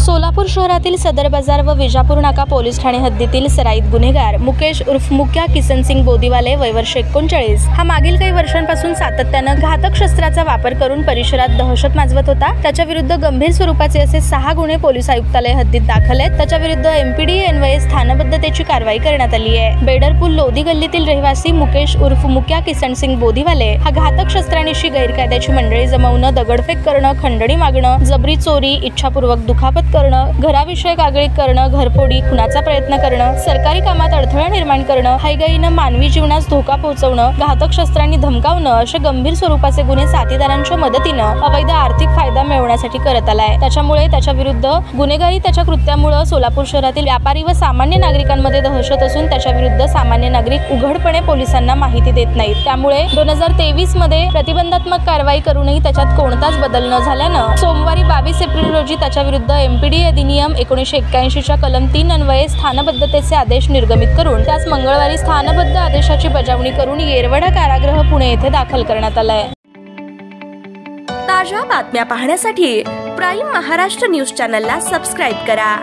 सोलापूर शहरातील सदर बाजार व विजापूर नाका पोलीस ठाणे हद्दीतील सराईत गुन्हेगार मुकेश उर्फ मुक्या किसनसिंग बोदीवाले वय वर्ष 39 हा मागील काही वर्षांपासून सातत्यानं घातक शस्त्राचा वापर करून परिसरात दहशत माजवत होता। त्याच्या विरुद्ध गंभीर स्वरूपाचे असे 6 गुन्हे पोलीस आयुक्तालय हद्दीत दाखल आहेत। त्याच्या विरुद्ध एमपीडी अन्वये स्थानबद्धतेची कारवाई करण्यात आली आहे। बेडरपूल लोधी गल्लीतील रहिवासी मुकेश उर्फ मुक्या किसनसिंग बोदीवाले हा घातक शस्त्रांशी गैरकायद्याची मंडळी जमवणं, दगडफेक करणं, खंडणी मागणं, जबरी चोरी, इच्छापूर्वक दुखापत करणं, घराविषयक आगळीक करणं, घरफोडी, खुनाचा प्रयत्न करणं, सरकारी कामात अडथळा निर्माण करणं, हायगाईनं मानवी जीवनास धोका पोहोचवणं, घातक शस्त्रांनी धमकावणं असे गंभीर स्वरूपाचे गुन्हे साथीदारांच्या मदतीनं अवैध आर्थिक फायदा मिळवण्यासाठी करत आलाय। त्याच्यामुळे त्याच्या विरुद्ध गुन्हेगारी त्याच्या कृत्यामुळे सोलापूर शहरातील व्यापारी व सामान्य नागरिकांमध्ये दहशत असून त्याच्या विरुद्ध सामान्य नागरिक उघडपणे पोलिसांना माहिती देत नाहीत। त्यामुळे 2023 मध्ये प्रतिबंधात्मक कारवाई करूनही त्याच्यात कोणताच बदल न झाल्यानं सोमवारी 22 एप्रिल रोजी त्याच्या विरुद्ध एमपीडी अधिनियम 1981 च्या कलम 3 अन्वये स्थानबद्धतेचे आदेश निर्गमित करून त्यास मंगळवारी स्थानबद्ध आदेशाची बजावणी करून येरवडा कारागृह पुणे येथे दाखल करण्यात आलाय। ताज्या बातम्या पाहण्यासाठी प्राईम महाराष्ट्र न्यूज चॅनलला सबस्क्राइब करा।